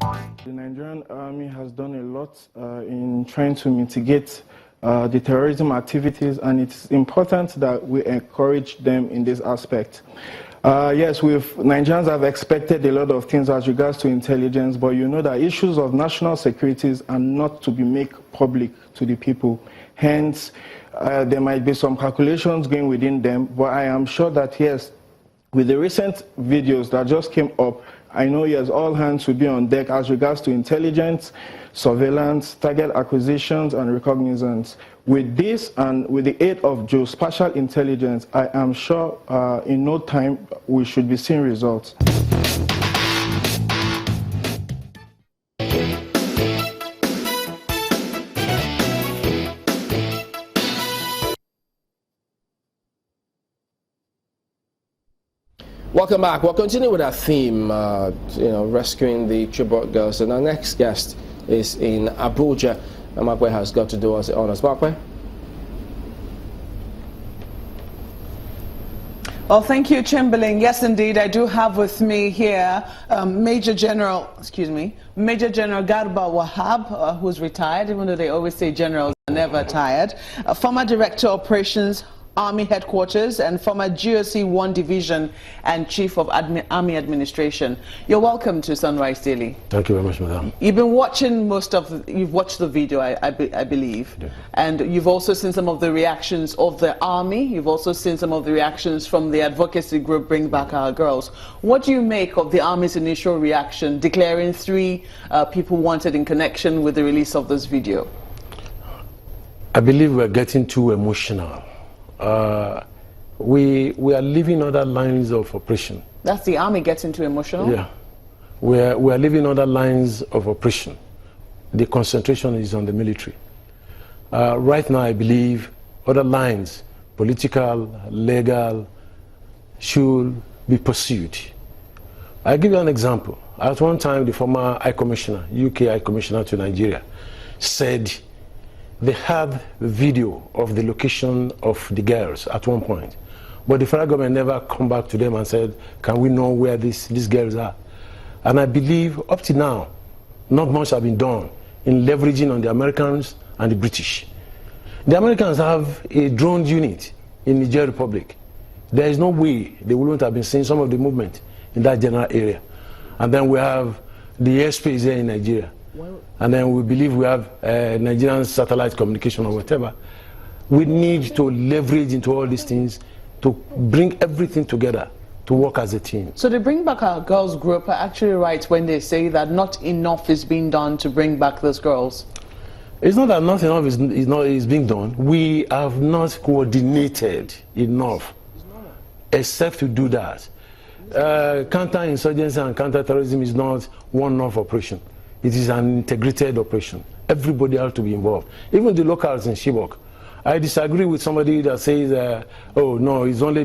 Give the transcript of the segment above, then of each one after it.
The Nigerian army has done a lot in trying to mitigate the terrorism activities, and it's important that we encourage them in this aspect. Yes, Nigerians have expected a lot of things as regards to intelligence, but you know that issues of national securities are not to be made public to the people. Hence, there might be some calculations going within them, but I am sure that, yes, with the recent videos that just came up, I know, yes, all hands will be on deck as regards to intelligence, surveillance, target acquisitions, and recognizance. With this and with the aid of geospatial intelligence, I am sure in no time we should be seeing results. Welcome back. We'll continue with our theme, rescuing the Chibok girls. And our next guest is in Abuja. And Makwe has got to do us the honors. Makwe? Well, thank you, Chamberlain. Yes, indeed, I do have with me here Major General Garba Wahab, who's retired, even though they always say generals are never tired. Former Director of Operations, Army Headquarters, and former GOC 1 Division and Chief of Army Administration. You're welcome to Sunrise Daily. Thank you very much, madam. You've been watching you've watched the video, I believe. Yeah. And you've also seen some of the reactions of the Army. You've also seen some of the reactions from the advocacy group Bring Back Our Girls. What do you make of the Army's initial reaction, declaring 3 people wanted in connection with the release of this video? I believe we're getting too emotional. We are living other lines of operation. That's the Army getting too emotional? Yeah. We are living other lines of operation. The concentration is on the military. Right now, I believe other lines, political, legal, should be pursued. I'll give you an example. At one time, the former High Commissioner, UK High Commissioner to Nigeria, said they had a video of the location of the girls at one point, but the federal government never come back to them and said, can we know where these girls are? And I believe up to now, not much has been done in leveraging on the Americans and the British. The Americans have a drone unit in the Niger Republic. There is no way they wouldn't have been seeing some of the movement in that general area. And then we have the airspace here in Nigeria. And then we believe we have Nigerian satellite communication or whatever. We need to leverage into all these things to bring everything together to work as a team. So the Bring Back Our Girls group are actually right when they say that not enough is being done to bring back those girls. It's not that not enough is being done. We have not coordinated enough, except to do that. Counter-insurgency and counter-terrorism is not one-off operation. It is an integrated operation. Everybody has to be involved, even the locals in Chibok. I disagree with somebody that says, oh no, it's only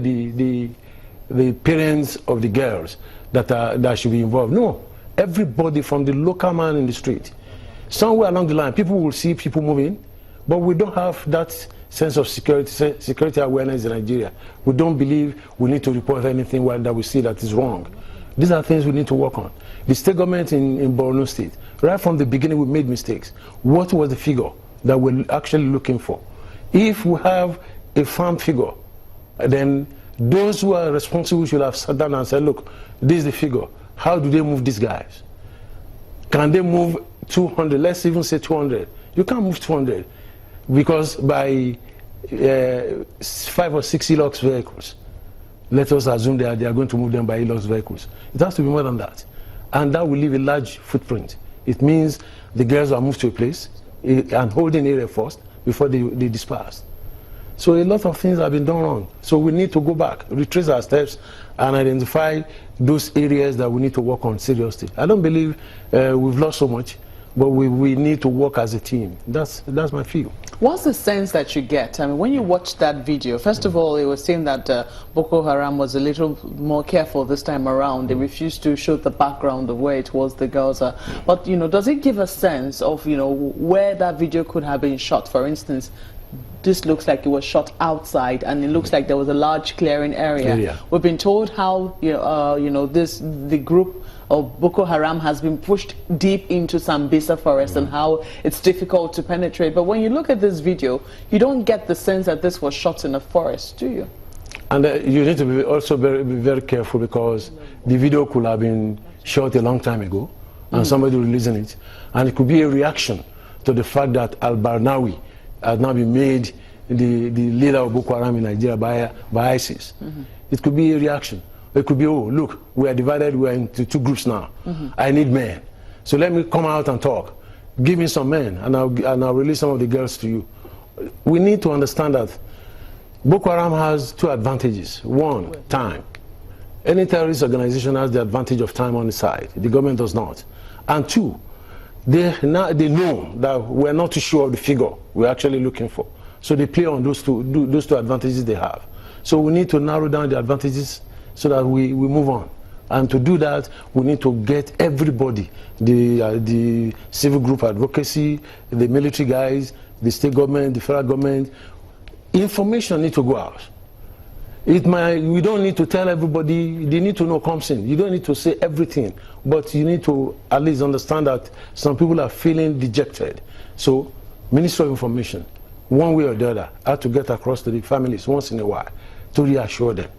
the parents of the girls that should be involved. No, everybody from the local man in the street. Somewhere along the line, people will see people moving, but we don't have that sense of security awareness in Nigeria. We don't believe we need to report anything that we see that is wrong. These are things we need to work on. The state government in Borno State, right from the beginning, we made mistakes. What was the figure that we're actually looking for? If we have a firm figure, then those who are responsible should have sat down and said, look, this is the figure. How do they move these guys? Can they move 200? Let's even say 200. You can't move 200 because by 5 or 6 Hilux vehicles, let us assume they are going to move them by Hilux vehicles. It has to be more than that. And that will leave a large footprint. It means the girls are moved to a place and holding area first before they disperse. So a lot of things have been done wrong. So we need to go back, retrace our steps, and identify those areas that we need to work on seriously. I don't believe we've lost so much, but we need to work as a team. That's my feel. What's the sense that you get? I mean, when you watch that video, first of all, it was saying that Boko Haram was a little more careful this time around. They refused to show the background of where it was the girls are. But, does it give a sense of, where that video could have been shot? For instance, this looks like it was shot outside, and it looks like there was a large clearing area. We've been told how the group of Boko Haram has been pushed deep into Sambisa forest and how it's difficult to penetrate. But when you look at this video, you don't get the sense that this was shot in a forest, do you? And you need to be also be very careful, because the video could have been shot a long time ago and somebody releasing it. And it could be a reaction to the fact that al-Barnawi has now been made the leader of Boko Haram in Nigeria by ISIS. It could be a reaction. It could be, oh, look, we are divided, we are into two groups now. I need men. So let me come out and talk. Give me some men, and I'll release some of the girls to you. We need to understand that Boko Haram has two advantages. One, time. Any terrorist organization has the advantage of time on the side. The government does not. And two, they know that we're not too sure of the figure we're actually looking for. So they play on those two advantages they have. So we need to narrow down the advantages so that we move on. And to do that, we need to get everybody, the civil group advocacy, the military guys, the state government, the federal government. Information needs to go out. We don't need to tell everybody. They need to know comes in. You don't need to say everything, but you need to at least understand that some people are feeling dejected. So, Ministry of Information, one way or the other, have to get across to the families once in a while to reassure them.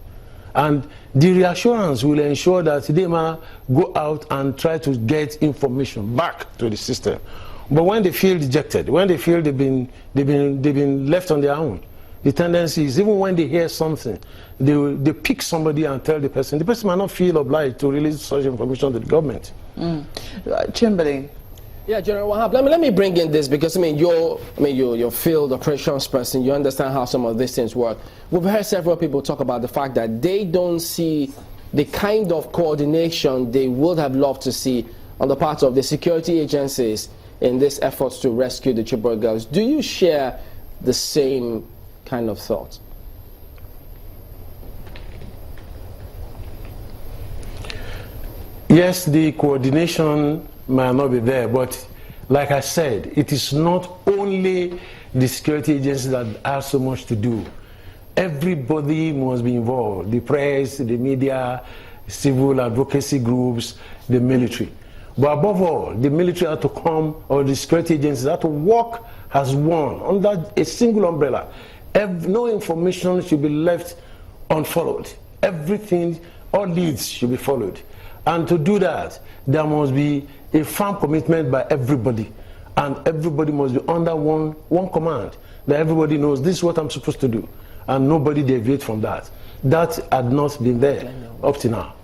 And the reassurance will ensure that they might go out and try to get information back to the system. But when they feel dejected, when they feel they've been left on their own, the tendency is, even when they hear something, they pick somebody and tell the person might not feel obliged to release such information to the government. Chamberlain. Yeah, General Wahab, let me bring in this, because you're field operations person. You understand how some of these things work. We've heard several people talk about the fact that they don't see the kind of coordination they would have loved to see on the part of the security agencies in this efforts to rescue the Chibok girls. Do you share the same kind of thought? Yes, the coordination might not be there, but like I said, it is not only the security agencies that have so much to do. Everybody must be involved: the press, the media, civil advocacy groups, the military. But above all, the military have to come, or the security agencies have to work as one under a single umbrella. No information should be left unfollowed. Everything, all leads should be followed. And to do that, there must be a firm commitment by everybody. And everybody must be under one command, that everybody knows this is what I'm supposed to do. And nobody deviates from that. That had not been there up to now.